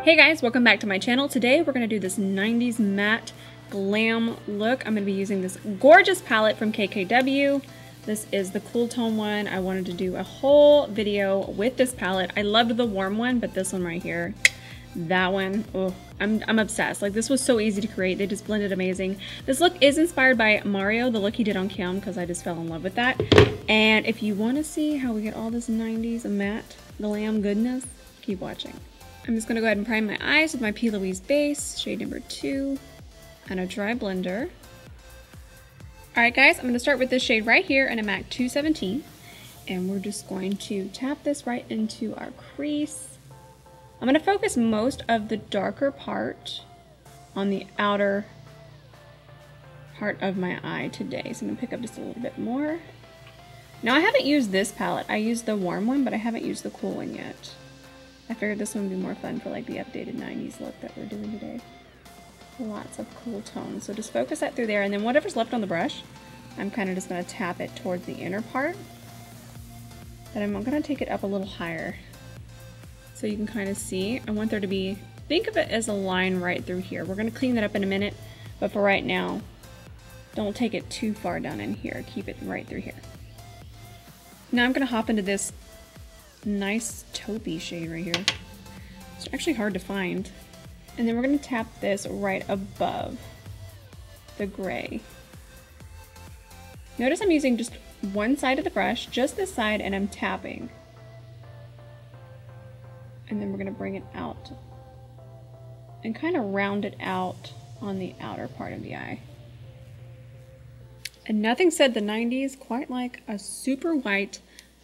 Hey guys, welcome back to my channel. Today we're going to do this 90s matte glam look. I'm going to be using this gorgeous palette from KKW. This is the Cool Tone one. I wanted to do a whole video with this palette. I loved the warm one, but this one right here, that one, oh, I'm obsessed. Like, this was so easy to create. They just blended amazing. This look is inspired by Mario, the look he did on Kim, because I just fell in love with that. And if you want to see how we get all this 90s matte glam goodness, keep watching. I'm just going to go ahead and prime my eyes with my P. Louise base, shade number 2, and a dry blender. Alright guys, I'm going to start with this shade right here in a MAC 217, and we're just going to tap this right into our crease. I'm going to focus most of the darker part on the outer part of my eye today, so I'm going to pick up just a little bit more. Now I haven't used this palette, I used the warm one, but I haven't used the cool one yet. I figured this one would be more fun for like the updated 90s look that we're doing today. Lots of cool tones. So just focus that through there, and then whatever's left on the brush, I'm kind of just going to tap it towards the inner part. But I'm going to take it up a little higher so you can kind of see. I want there to be, think of it as a line right through here. We're going to clean that up in a minute, but for right now, don't take it too far down in here. Keep it right through here. Now I'm going to hop into this nice taupey shade right here. It's actually hard to find. And then we're going to tap this right above the gray. Notice I'm using just one side of the brush, just this side, and I'm tapping. And then we're going to bring it out and kind of round it out on the outer part of the eye. And nothing said the 90s quite like a super white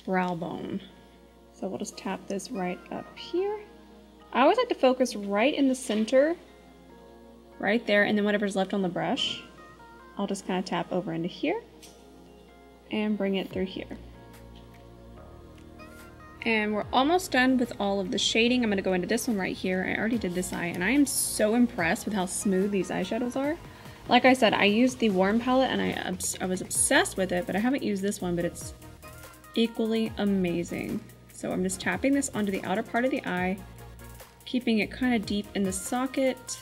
brow bone. So we'll just tap this right up here. I always like to focus right in the center, right there, and then whatever's left on the brush, I'll just kind of tap over into here and bring it through here. And we're almost done with all of the shading. I'm going to go into this one right here. I already did this eye, and I am so impressed with how smooth these eyeshadows are. Like I said, I used the warm palette, and I was obsessed with it, but I haven't used this one, but it's equally amazing. So I'm just tapping this onto the outer part of the eye, keeping it kind of deep in the socket.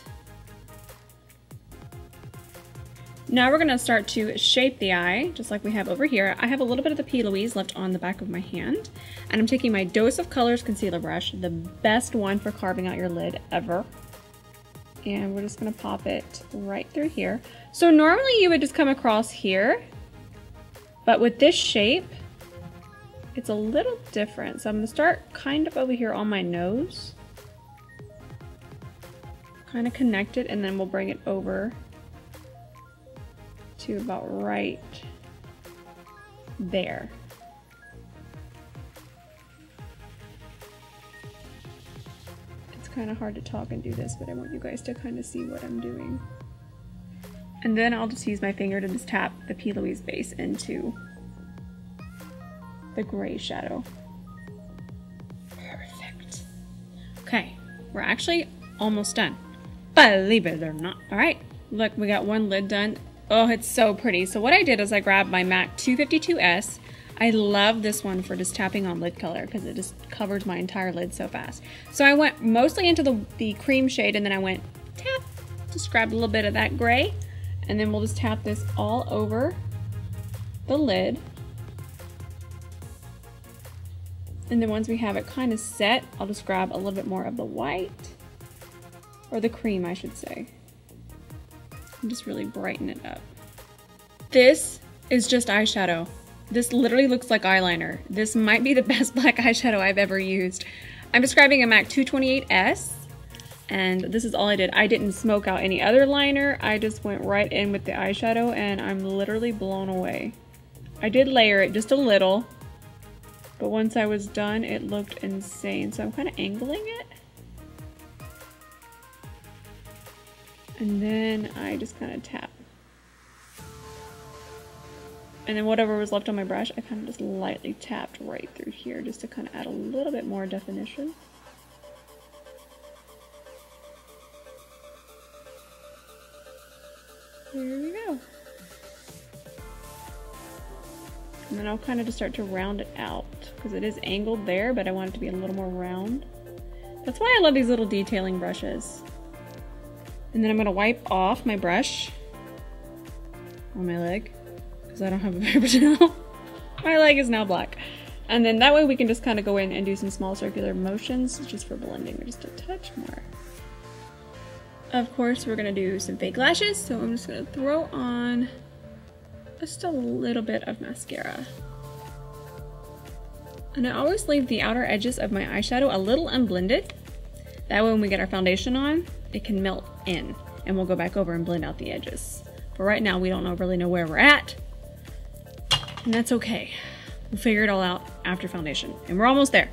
Now we're going to start to shape the eye, just like we have over here. I have a little bit of the P. Louise left on the back of my hand, and I'm taking my Dose of Colors concealer brush, the best one for carving out your lid ever. And we're just going to pop it right through here. So normally you would just come across here, but with this shape, it's a little different. So I'm going to start kind of over here on my nose. Kind of connect it, and then we'll bring it over to about right there. It's kind of hard to talk and do this, but I want you guys to kind of see what I'm doing. And then I'll just use my finger to just tap the P. Louise base into the gray shadow. Perfect. Okay, we're actually almost done. Believe it or not. All right, look, we got one lid done. Oh, it's so pretty. So what I did is I grabbed my MAC 252S. I love this one for just tapping on lid color because it just covers my entire lid so fast. So I went mostly into the cream shade, and then I went tap, just grabbed a little bit of that gray, and then we'll just tap this all over the lid. And then once we have it kind of set, I'll just grab a little bit more of the white, or the cream I should say, and just really brighten it up. This is just eyeshadow. This literally looks like eyeliner. This might be the best black eyeshadow I've ever used. I'm describing a MAC 228S, and this is all I did. I didn't smoke out any other liner. I just went right in with the eyeshadow, and I'm literally blown away. I did layer it just a little, but once I was done, it looked insane. So I'm kind of angling it. And then I just kind of tap. And then whatever was left on my brush, I kind of just lightly tapped right through here just to kind of add a little bit more definition. There we go. And then I'll kind of just start to round it out because it is angled there, but I want it to be a little more round. That's why I love these little detailing brushes. And then I'm gonna wipe off my brush on my leg because I don't have a paper towel. My leg is now black. And then that way we can just kind of go in and do some small circular motions just for blending, or just a touch more. Of course, we're gonna do some fake lashes, so I'm just gonna throw on just a little bit of mascara. And I always leave the outer edges of my eyeshadow a little unblended. That way when we get our foundation on, it can melt in, and we'll go back over and blend out the edges. But right now we don't really know where we're at, and that's okay. We'll figure it all out after foundation, and we're almost there.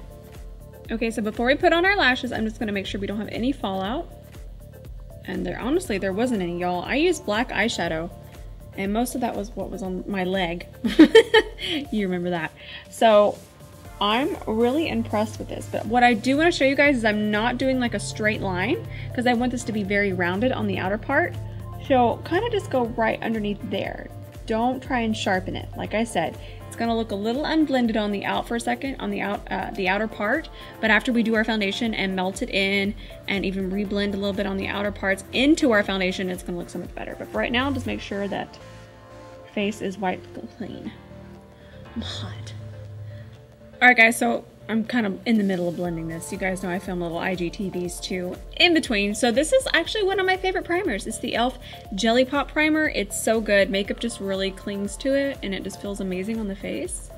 Okay, so before we put on our lashes, I'm just gonna make sure we don't have any fallout. And honestly, there wasn't any, y'all. I used black eyeshadow, and most of that was what was on my leg. You remember that. So I'm really impressed with this, but what I do want to show you guys is I'm not doing like a straight line because I want this to be very rounded on the outer part. So kind of just go right underneath there. Don't try and sharpen it. Like I said, it's gonna look a little unblended on the out for a second, on the outer part, but after we do our foundation and melt it in and even reblend a little bit on the outer parts into our foundation, it's gonna look so much better. But for right now, just make sure that face is wiped clean. I'm hot. All right, guys, so I'm kind of in the middle of blending this. You guys know I film little IGTVs too in between. So this is actually one of my favorite primers. It's the e.l.f. Jelly Pop Primer. It's so good. Makeup just really clings to it, and it just feels amazing on the face.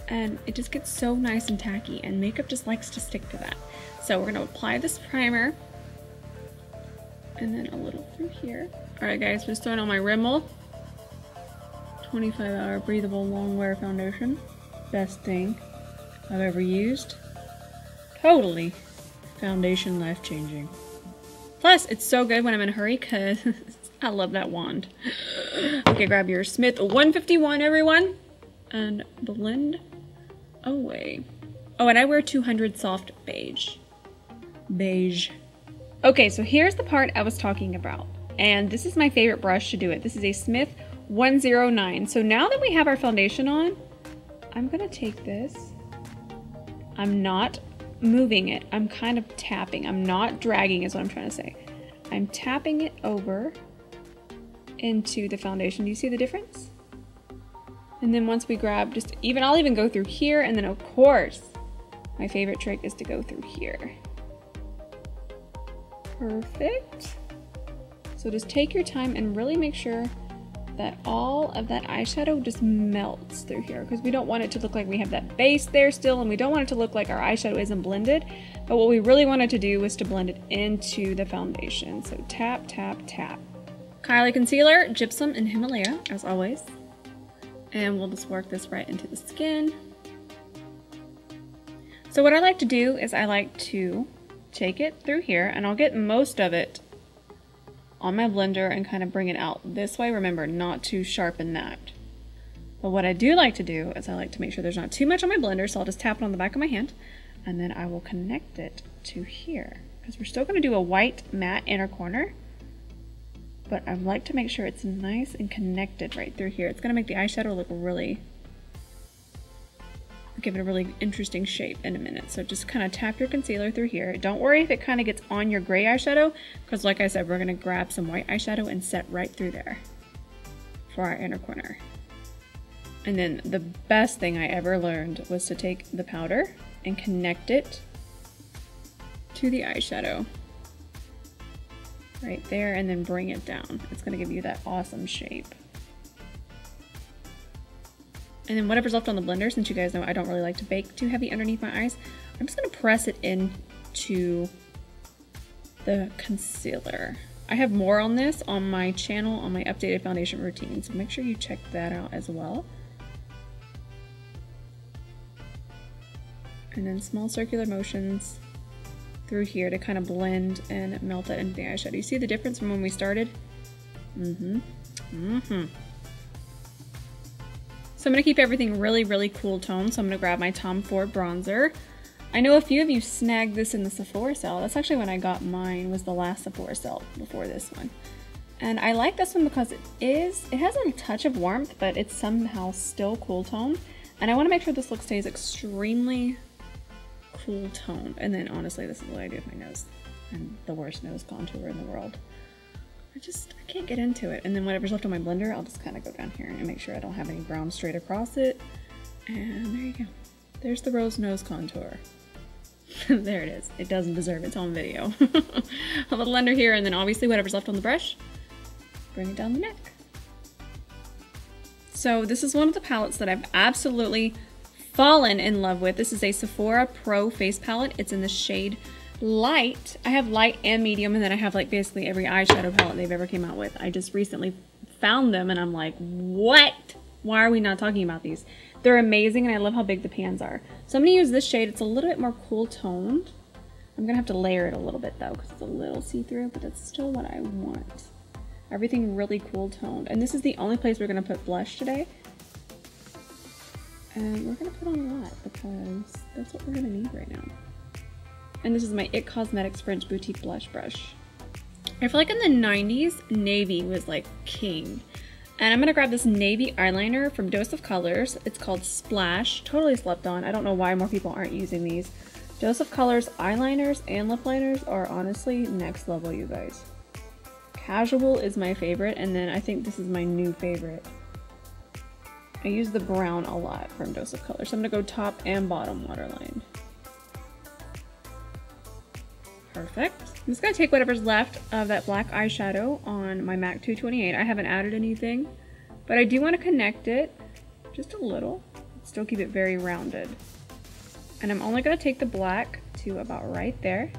And it just gets so nice and tacky, and makeup just likes to stick to that. So we're gonna apply this primer, and then a little through here. All right, guys, just throwing on my RIMMEL 25-hour breathable long wear foundation. Best thing I've ever used. Totally foundation life-changing. Plus, it's so good when I'm in a hurry because I love that wand. Okay, grab your Smith 151, everyone, and blend away. Oh, and I wear 200 soft beige. Beige. Okay, so here's the part I was talking about. And this is my favorite brush to do it. This is a Smith 109. So now that we have our foundation on, I'm gonna take this. I'm not moving it. I'm kind of tapping. I'm not dragging is what I'm trying to say. I'm tapping it over into the foundation. Do you see the difference? And then once we grab I'll even go through here, and then of course, my favorite trick is to go through here. Perfect. So just take your time and really make sure that all of that eyeshadow just melts through here, because we don't want it to look like we have that base there still, and we don't want it to look like our eyeshadow isn't blended. But what we really wanted to do was to blend it into the foundation. So tap, tap, tap. KYLIE concealer, gypsum, and Himalaya, as always. And we'll just work this right into the skin. So what I like to do is I like to take it through here, and I'll get most of it on my blender and kind of bring it out this way. Remember not to sharpen that. But what I do like to do is I like to make sure there's not too much on my blender, so I'll just tap it on the back of my hand, and then I will connect it to here, because we're still going to do a white matte inner corner, but I like to make sure it's nice and connected right through here. It's going to make the eyeshadow look really, give it a really interesting shape in a minute. So just kind of tap your concealer through here. Don't worry if it kind of gets on your gray eyeshadow, because like I said, we're going to grab some white eyeshadow and set right through there for our inner corner. And then the best thing I ever learned was to take the powder and connect it to the eyeshadow right there, and then bring it down. It's going to give you that awesome shape. And then whatever's left on the blender, since you guys know I don't really like to bake too heavy underneath my eyes, I'm just going to press it into the concealer. I have more on this on my channel, on my updated foundation routine, so make sure you check that out as well. And then small circular motions through here to kind of blend and melt that into the eyeshadow. You see the difference from when we started? So I'm going to keep everything really, really cool tone. So I'm going to grab my Tom Ford bronzer. I know a few of you snagged this in the Sephora sale. That's actually when I got mine, was the last Sephora sale before this one. And I like this one because it has a touch of warmth, but it's somehow still cool tone. And I want to make sure this look stays extremely cool toned. And then honestly, this is what I do with my nose. I'm the worst nose contour in the world. I can't get into it. And then whatever's left on my blender, I'll just kind of go down here and make sure I don't have any brown straight across it. And there you go. There's the rose nose contour. There it is. It doesn't deserve its own video. A little under here, and then obviously whatever's left on the brush, bring it down the neck. So this is one of the palettes that I've absolutely fallen in love with. This is a Sephora Pro face palette. It's in the shade Light. I have light and medium, and then I have like basically every eyeshadow palette they've ever came out with. I just recently found them and I'm like, what? Why are we not talking about these? They're amazing, and I love how big the pans are. So I'm going to use this shade. It's a little bit more cool toned. I'm going to have to layer it a little bit though, because it's a little see-through, but that's still what I want. Everything really cool toned. And this is the only place we're going to put blush today. And we're going to put on a lot because that's what we're going to need right now. And this is my IT Cosmetics French Boutique Blush Brush. I feel like in the 90s, navy was like king. And I'm going to grab this navy eyeliner from Dose of Colors. It's called Splash. Totally slept on. I don't know why more people aren't using these. Dose of Colors eyeliners and lip liners are honestly next level, you guys. Casual is my favorite, and then I think this is my new favorite. I use the brown a lot from Dose of Colors. So I'm going to go top and bottom waterline. Perfect. I'm just going to take whatever's left of that black eyeshadow on my MAC 228. I haven't added anything, but I do want to connect it just a little. Still keep it very rounded. And I'm only going to take the black to about right there.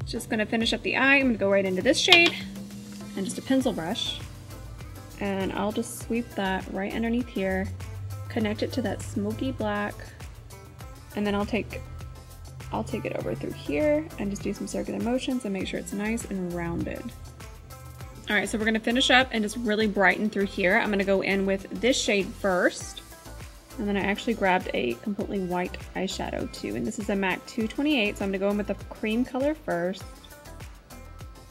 Just going to finish up the eye. I'm going to go right into this shade and just a pencil brush. And I'll just sweep that right underneath here, connect it to that smoky black, and then I'll take it over through here and just do some circular motions and make sure it's nice and rounded. All right, so we're gonna finish up and just really brighten through here. I'm gonna go in with this shade first, and then I actually grabbed a completely white eyeshadow too, and this is a MAC 228, so I'm gonna go in with the cream color first.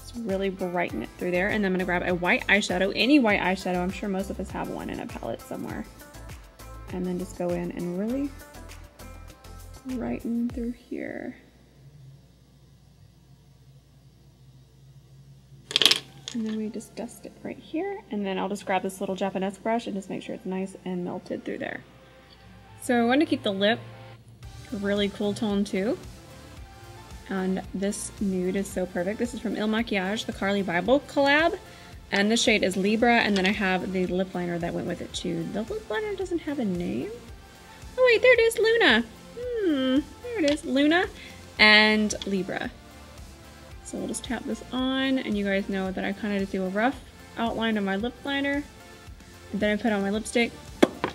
Just really brighten it through there, and then I'm gonna grab a white eyeshadow, any white eyeshadow. I'm sure most of us have one in a palette somewhere. And then just go in and really brighten through here. And then we just dust it right here, and then I'll just grab this little Japanese brush and just make sure it's nice and melted through there. So I want to keep the lip really cool tone too, and this nude is so perfect. This is from Makiage, the KYLIE Bible collab, and this shade is Libra, and then I have the lip liner that went with it too. The lip liner doesn't have a name. Oh wait, there it is, Luna. There it is, Luna and Libra. So we'll just tap this on, and you guys know that I kind of just do a rough outline of my lip liner, and then I put on my lipstick,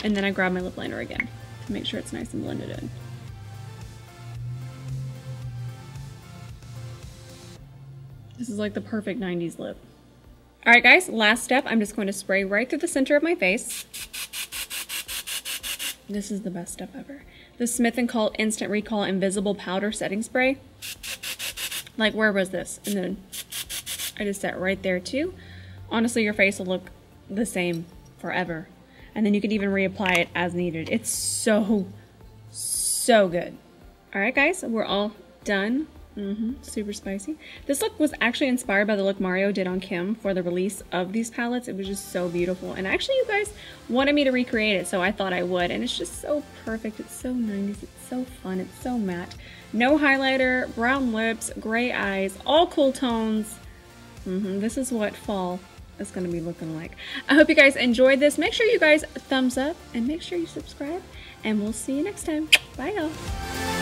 and then I grab my lip liner again to make sure it's nice and blended in. This is like the perfect 90s lip. Alright guys, last step, I'm just going to spray right through the center of my face. This is the best step ever. The Smith & Co. Instant Recall Invisible Powder Setting Spray. Like, where was this? And then I just set right there too. Honestly, your face will look the same forever. And then you can even reapply it as needed. It's so, so good. Alright guys, we're all done. Super spicy. This look was actually inspired by the look Mario did on Kim for the release of these palettes. It was just so beautiful. And actually you guys wanted me to recreate it, so I thought I would. And it's just so perfect. It's so 90s. It's so fun. It's so matte. No highlighter, brown lips, gray eyes, all cool tones. This is what fall is going to be looking like. I hope you guys enjoyed this. Make sure you guys thumbs up and make sure you subscribe. And we'll see you next time. Bye y'all.